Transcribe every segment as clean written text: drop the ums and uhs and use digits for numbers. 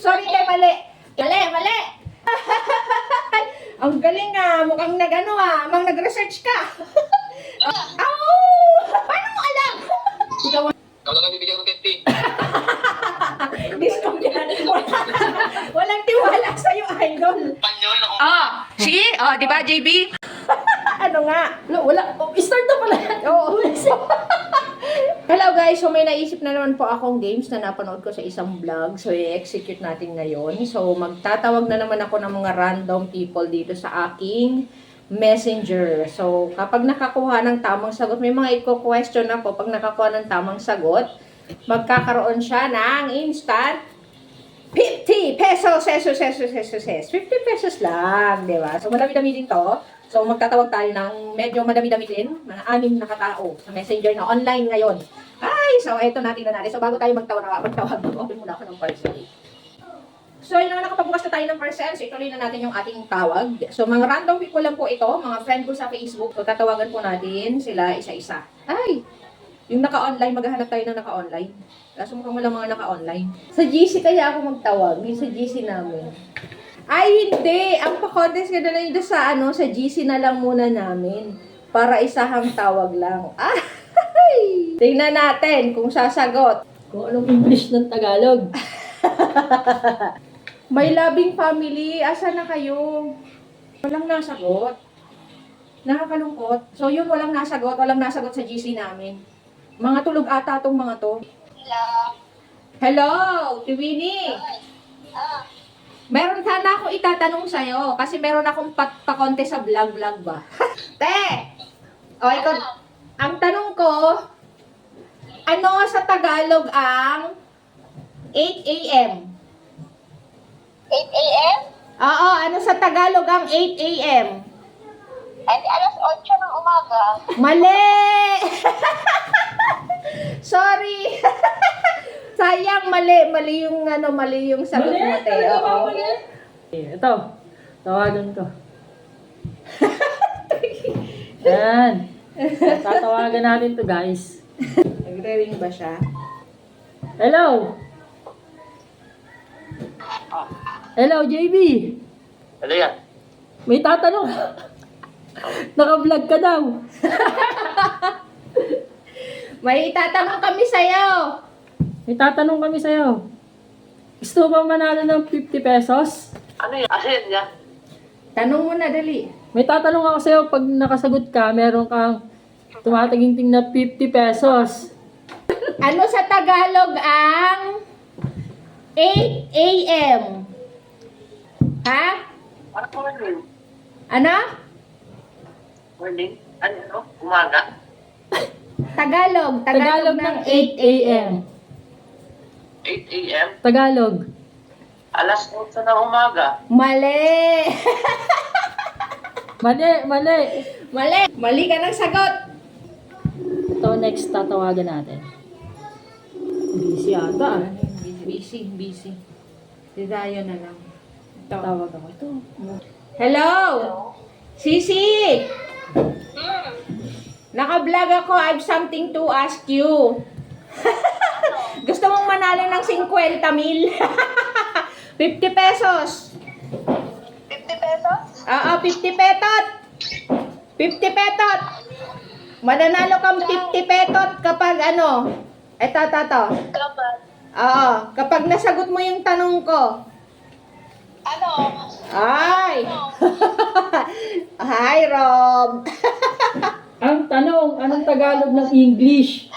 Sorry, te, mali. Mali. Ang galing ah. Mukhang mang nag-research ka. Paano mo alam? Ikaw Ikaw lang ang bibigyan ng kenti. discount yan. Walang tiwala sa'yo, idol. Panyol ako. See? Di ba, JB? Ano nga? Wala. Start na pala. Oo. Hello guys, so may naisip na naman po akong games na napanood ko sa isang vlog. So i-execute natin ngayon. So magtatawag na naman ako ng mga random people dito sa aking messenger. So kapag nakakuha ng tamang sagot, may mga i-question ako. Pag nakakuha ng tamang sagot, magkakaroon siya ng instant 50 pesos. 50 pesos lang, di ba? So madami-dami din to. So magtatawag tayo ng medyo madami-dami din, mga 6 na katao sa messenger na online ngayon. Ay, so eto natin na natin. So bago tayo magtawag, open muna ako ng parcel. So yun na, nakapagbukas na tayo ng parcel. So ituloy na natin yung ating tawag. So mga random people lang po ito, mga friend ko sa Facebook. So tatawagan po natin sila isa-isa. Ay, yung naka-online, maghahanap tayo ng naka-online. Kaso mukhang walang mga naka-online. Sa GC kaya ako magtawag, yung sa GC namin. Ay, hindi. Ang pa-contest ka na lang doon sa, sa GC na lang muna namin. Para isahang tawag lang. Ay! Tingnan natin kung sasagot. Kung anong English ng Tagalog. May labing family. Asa na kayo? Walang nasagot. Nakakalungkot. So, yun, walang nasagot. Walang nasagot sa GC namin. Mga tulog ata tong mga to. Hello, Tiwini. Meron sana ako itatanong sa'yo kasi meron akong pa-contest sa vlog ba? Te! O, ikaw, ang tanong ko, ano sa Tagalog ang 8 a.m.? 8 a.m.? Oo, ano sa Tagalog ang 8 a.m.? Ay, alas 8 ng umaga. Mali! Sorry! Sayang, mali yung mali yung sagot mo, te. Oo. Ito, tawagan ko. Yan. Tatawagan natin to guys. Nagre-ring ba siya? Hello! Hello, JB! Ano yan? May tatanong. Naka-vlog ka daw. May itatanong kami sa'yo. May tatanong kami sa'yo. Gusto mo ba manalo ng 50 pesos? Ano yan? Asin yan? Tanong mo na, dali. May tatanong ako sa'yo. Pag nakasagot ka, meron kang tumataginting na 50 pesos. Ano sa Tagalog ang 8 a.m.? Ha? Ano morning? Ano? Morning? Ano? Umaga? Tagalog ng 8 a.m. 8 a.m.? Tagalog. Alas 8 ng umaga. Mali! Mali. Mali ka ng sagot. Ito, next tatawagan natin. Busy ata. Busy. Didayo na lang. Tawag ako. Ito. Hello? Sisi! Naka-vlog ako. I have something to ask you. Gusto mong manalo ng 50,000? 50 pesos. 50 pesos? Oo, 50 petot. 50 petot. Mananalo kang 50 petot kapag eto. Kapag? Oo, kapag nasagot mo yung tanong ko. Ano? Ay! Hi, Rob! Ang tanong, anong Tagalog ng English?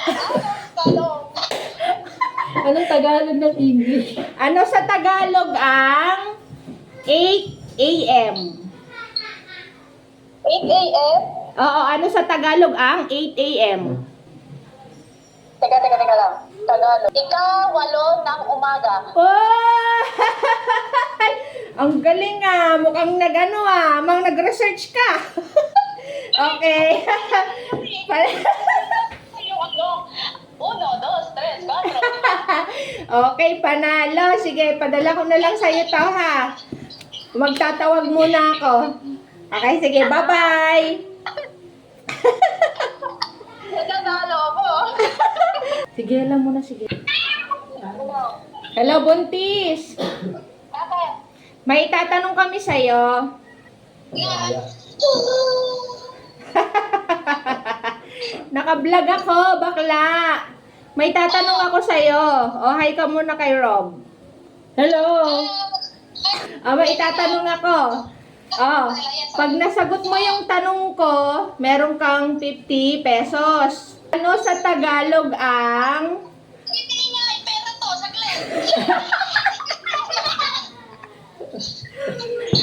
Tanong. Anong Tagalog ng English? Ano sa Tagalog ang 8 a.m.? 8 a.m.? Oo, ano sa Tagalog ang 8 a.m.? Teka lang. Tagalog. Ika-8 ng umaga. Oh! Ang galing ah! Mukhang mang nag-research ka. Okay. Yung 1, 2, 3, 4. Okay, panalo. Sige, padala ko na lang sa'yo to ha. Magtatawag muna ako. Okay, sige, bye-bye. Nagkakalo ako. Sige, alam mo na, sige. Hello, Buntis. May tatanong kami sa'yo. Naka-vlog ako, bakla. May tatanong ako sa'yo. O, hi ka muna kay Rob. Hello! May itatanong ako. Pag nasagot mo yung tanong ko, meron kang 50 pesos. Ano sa Tagalog ang... Hindi nga, pera to, saglit.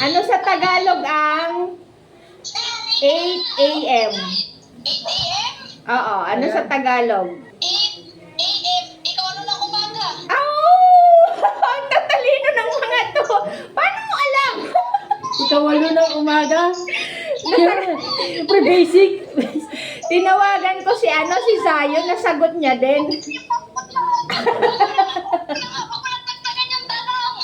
Ano sa Tagalog ang 8 a.m.? 8 a.m.? Oo, ano sa Tagalog? 8 a.m. Ikaw ano ng umaga? Ang tatalino ng mga to. Paano mo alam? Ikawalo ng umaga. Siyempre, basic. Tinawagan ko si Zion, nasagot niya din. Ako lang tagtagan yung tanong.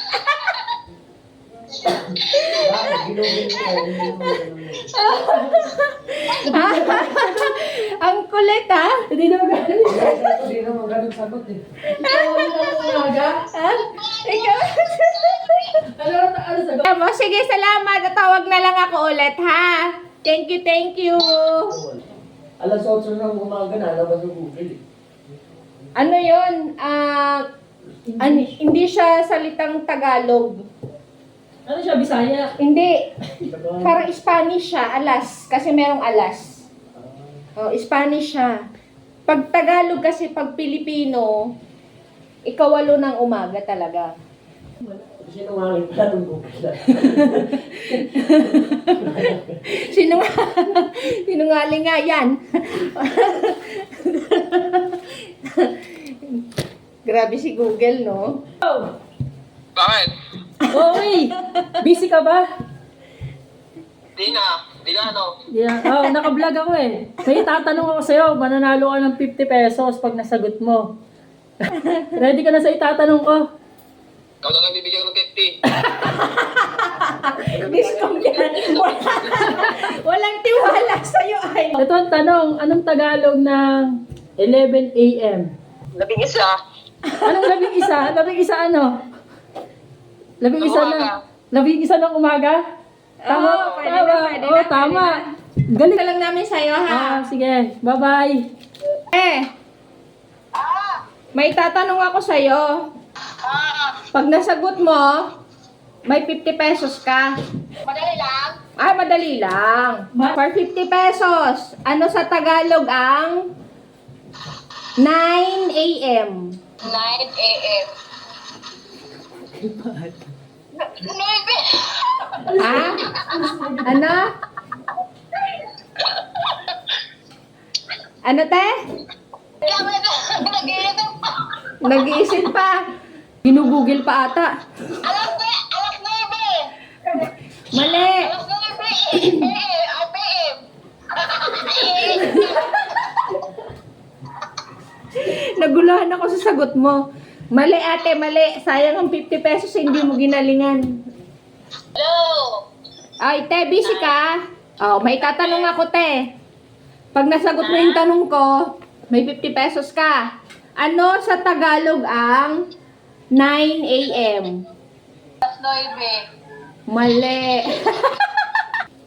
Ang kulit ha? Hindi naman galing. Hindi naman ganun sagot eh. Ikawalo ng umaga. Ha? Ikaw? Ano sagot? Sige, salamat. Tawag na lang ako ulit ha. Thank you, thank you. Alas 8 ng umaga na, labas ng Google eh. Ano yun? Hindi siya salitang Tagalog. Ano siya, Bisaya? Hindi. Parang Spanish siya, alas. Kasi merong alas. Spanish siya. Pag Tagalog kasi, pag Pilipino, ikawalo ng umaga talaga. Sinungaling pala ng Google. Sinungaling nga yan. Grabe si Google, no? Bakit? Okay. Busy ka ba? Di na. Di na ano. Yeah. Naka-vlog ako eh. May tatanong ako sa'yo, mananalo ka ng 50 pesos pag nasagot mo. Ready ka na sa itatanong ko? Ikaw na lang bibigyan ng 50. Discount yan. Walang tiwala sa'yo ay. Ito ang tanong, anong Tagalog ng 11 a.m.? Labing isa. Anong labing isa? Labing isa ano? Labing isa Umaga. na. Labing isa ng umaga? Tama. Pwede Tama. na, pwede na, Tama. pwede Galing. Ito lang namin sa'yo, ha? Sige. Bye-bye. May tatanong ako sa'yo. Pag nasagot mo, may 50 pesos ka. Madali lang. Madali lang. For 50 pesos, ano sa Tagalog ang 9 a.m.? 9 a.m. 9. Ha? Ano? Ano, te? Nag-iisip pa. Nag-iisip pa. Ginugugil pa ata. Alas 9. Mali. Alas 9. PM. Naguluhan ako sa sagot mo. Mali, ate, mali. Sayang ang 50 pesos, hindi mo ginalingan. Hello. Ay, te, busy ka? May tatanong ako, te. Pag nasagot mo yung tanong ko, may 50 pesos ka. Ano sa Tagalog ang 9 a.m.? Alas 9. Mali.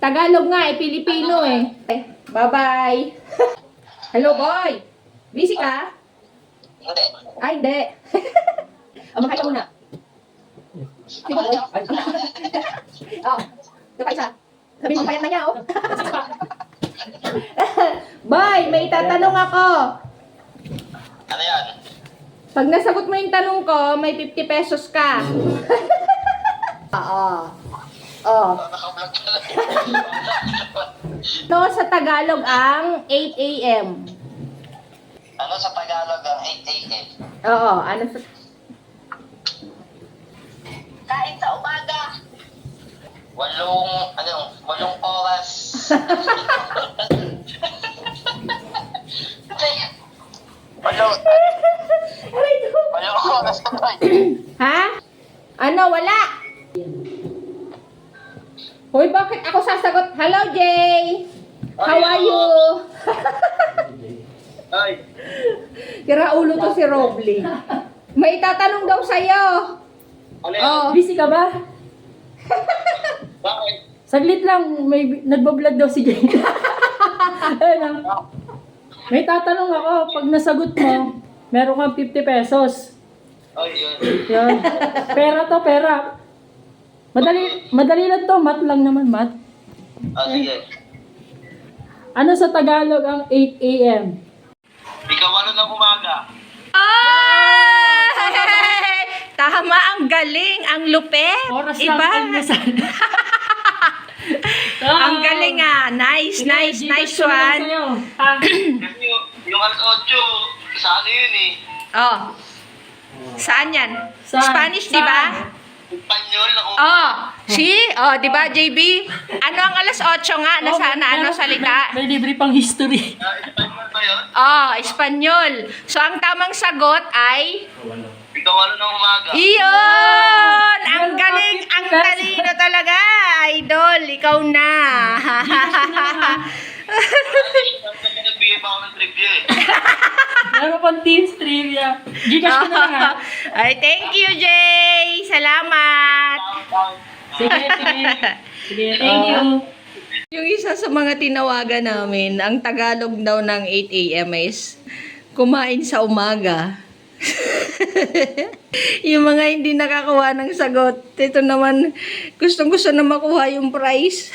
Tagalog nga, Pilipino eh. Bye-bye. Hello, boy. Busy ka? Hindi. Ay, hindi. Makain ka muna. Sige, boy. Ito pa isa. Sabi mo, payat na niya, oh. Boy, may tatanong ako. Ano yan? Pag nasagot mo yung tanong ko, may 50 pesos ka. Oo. Nakablog ka lang. Ano sa Tagalog ang 8 a.m.? Ano sa Tagalog ang 8 a.m.? Oo, ano sa... Kain sa umaga. Walong oras. Walong oras na tayo. Ha? Ano, wala? Hoy, bakit ako sasagot? Hello, Jay! How are you? Ay. Tira ulo to si Robley. May tatanong daw sa'yo. Ano yan? Oh, Busy ka ba? Bakit? Saglit lang, may nagbablog daw si Jane. Ayun ah. May tatanong ako, pag nasagot mo, meron kang 50 pesos. Oh, yun. Yan. Pera to, pera. Madali lang to, mat lang naman, mat. Sige. Ano sa Tagalog ang 8 a.m.? Ikaw ano ng umaga? Ay! Tama, ang galing, ang lupet. Oras Iba. lang almusal. Ang galing ah. Nice, nice, nice one. Kasi yung alas 8, sa ano yun eh? Oh. Saan yan? Saan? Spanish, di ba? Saan? Panyol ako. Oh, di ba, JB? Ano ang alas 8 nga na sana ano salita? May libre pang history. Panyol ba yun? Oh, Espanyol. So ang tamang sagot ay Ikaw ano ng umaga? iyon! Ang galing, ang talino talaga, idol. Ikaw na. Nagbigay pa ako ng trivia eh. Meron pang teams trivia. Gcash ko na lang ha. Ay, thank you, Jay. Salamat. Sige, sige. Sige, thank you. Yung isa sa mga tinawagan namin, ang Tagalog daw ng 8 a.m. is kumain sa umaga. Yung mga hindi nakakuha ng sagot, ito naman, gustong-gusto na makuha yung prize.